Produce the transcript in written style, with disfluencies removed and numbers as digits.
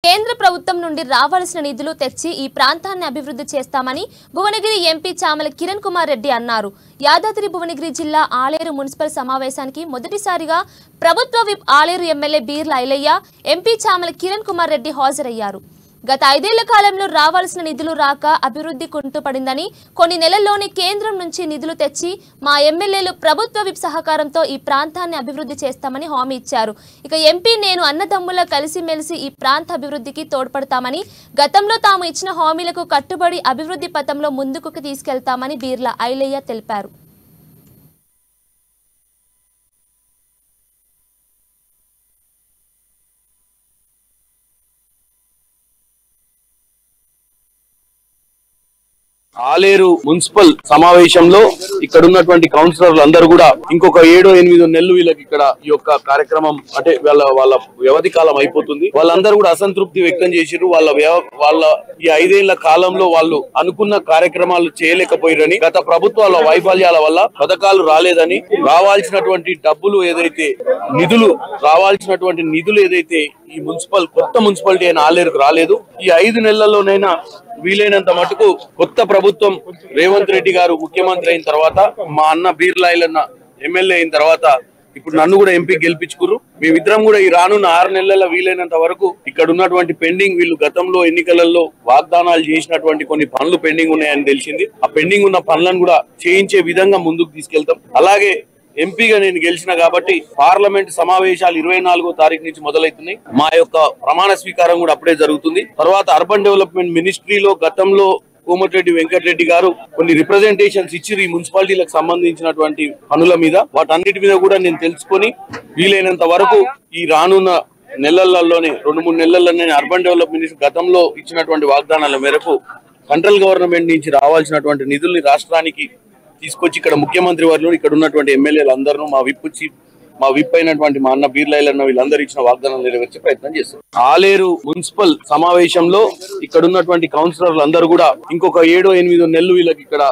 కేంద్ర ప్రభుత్వం నుండి రావాల్సిన నిధులు తెచ్చి ఈ ప్రాంతాన్ని అభివృద్ధి చేస్తామని భువనగిరి ఎంపీ చామల కిరణ్ కుమార్ రెడ్డి అన్నారు. యాదాద్రి భువనగిరి జిల్లా ఆలేరు మున్సిపల్ సమావేశానికి మొదటిసారిగా ప్రభుత్వ whip Aleru MLA Beerla Ilaiah, MP Chamala Kiran Kumar Reddy హాజరయ్యారు. గత 5 ఏళ్ల కాలంలో రావాల్సిన నిధులు రాక అభివృద్ధి కుంటుపడిందని, కొన్ని నెలల్లోనే కేంద్రం నుంచి నిధులు తెచ్చి మా ఎమ్మెల్యేలు ప్రభుత్వ విప్ సహకారంతో ఈ ప్రాంతాన్ని అభివృద్ధి చేస్తామని హామీ ఇచ్చారు. ఇక ఎంపీ నేను అన్నదమ్ముల కలిసిమెలిసి ఈ ప్రాంత అభివృద్ధికి తోడ్పడతామని, గతంలో తాము ఇచ్చిన హామీలకు కట్టుబడి అభివృద్ధి పథంలో ముందుకు తీసుకెళ్తామని బీర్ల ఐలయ్య తెలిపారు. ఆలేరు మున్సిపల్ సమావేశంలో ఇక్కడ ఉన్నటువంటి కౌన్సిలర్లు అందరూ కూడా ఇంకొక 7-8 నెలలు వీళ్ళకి ఇక్కడ ఈ యొక్క కార్యక్రమం అంటే వాళ్ళ వ్యవధి కాలం అయిపోతుంది. వాళ్ళందరూ కూడా అసంతృప్తి వ్యక్తం చేసిరు. వాళ్ళ ఈ 5 ఏళ్ల కాలంలో వాళ్ళు అనుకున్న కార్యక్రమాలు చేయలేకపోయారని, గత ప్రభుత్వాల వైఫల్యాల వల్ల పథకాలు రాలేదని, రావాల్సినటువంటి డబ్బులు ఏదైతే నిధులు ఏదైతే ఈ కొత్త మున్సిపాలిటీ అయిన ఆలేరుకు రాలేదు. ఈ 5 నెలల్లోనైనా వీలైనంత మటుకు కొత్త ప్రభుత్వం రేవంత్ రెడ్డి గారు ముఖ్యమంత్రి అయిన తర్వాత, మా అన్న బీర్ల ఐలయ్య ఎమ్మెల్యే అయిన తర్వాత, ఇప్పుడు నన్ను కూడా ఎంపీ గెలిపించుకురు. మేమిద్దరం కూడా ఈ రానున్న 6 నెలల వీలైనంత వరకు ఇక్కడ ఉన్నటువంటి పెండింగ్, వీళ్ళు గతంలో ఎన్నికలలో వాగ్దానాలు చేసినటువంటి కొన్ని పనులు పెండింగ్ ఉన్నాయని తెలిసింది. ఆ పెండింగ్ ఉన్న పనులను కూడా చేయించే విధంగా ముందుకు తీసుకెళ్తాం. అలాగే ఎంపీగా నేను గెలిచిన కాబట్టి పార్లమెంట్ సమావేశాలు 24వ తారీఖు నుంచి మొదలవుతున్నాయి. మా యొక్క ప్రమాణ స్వీకారం కూడా అప్పుడే జరుగుతుంది. తర్వాత అర్బన్ డెవలప్మెంట్ మినిస్ట్రీలో గతంలో కోమటిరెడ్డి వెంకటరెడ్డి గారు కొన్ని రిప్రజెంటేషన్స్ ఇచ్చి ఈ మున్సిపాలిటీలకు సంబంధించినటువంటి పనుల మీద, వాటన్నిటి మీద కూడా నేను తెలుసుకొని వీలైనంత వరకు ఈ రానున్న నెలల్లోనే 2-3 నెలల్లోనే అర్బన్ డెవలప్మెంట్ మినిస్ట్రీ గతంలో ఇచ్చినటువంటి వాగ్దానాల మేరకు సెంట్రల్ గవర్నమెంట్ నుంచి రావాల్సినటువంటి నిధుల్ని రాష్ట్రానికి తీసుకొచ్చి ఇక్కడ ముఖ్యమంత్రి వారిలో ఇక్కడ ఉన్నటువంటి ఎమ్మెల్యేలు అందరూ మా విప్ అయినటువంటి మా అన్న బీర్ల ఐలయ్య వీళ్ళందరూ ఇచ్చిన వాగ్దానాలు నెరవేర్చే ప్రయత్నం చేస్తారు. ఆలేరు మున్సిపల్ సమావేశంలో ఇక్కడ ఉన్నటువంటి కౌన్సిలర్లు అందరూ కూడా ఇంకొక 7-8 నెలలు వీళ్ళకి ఇక్కడ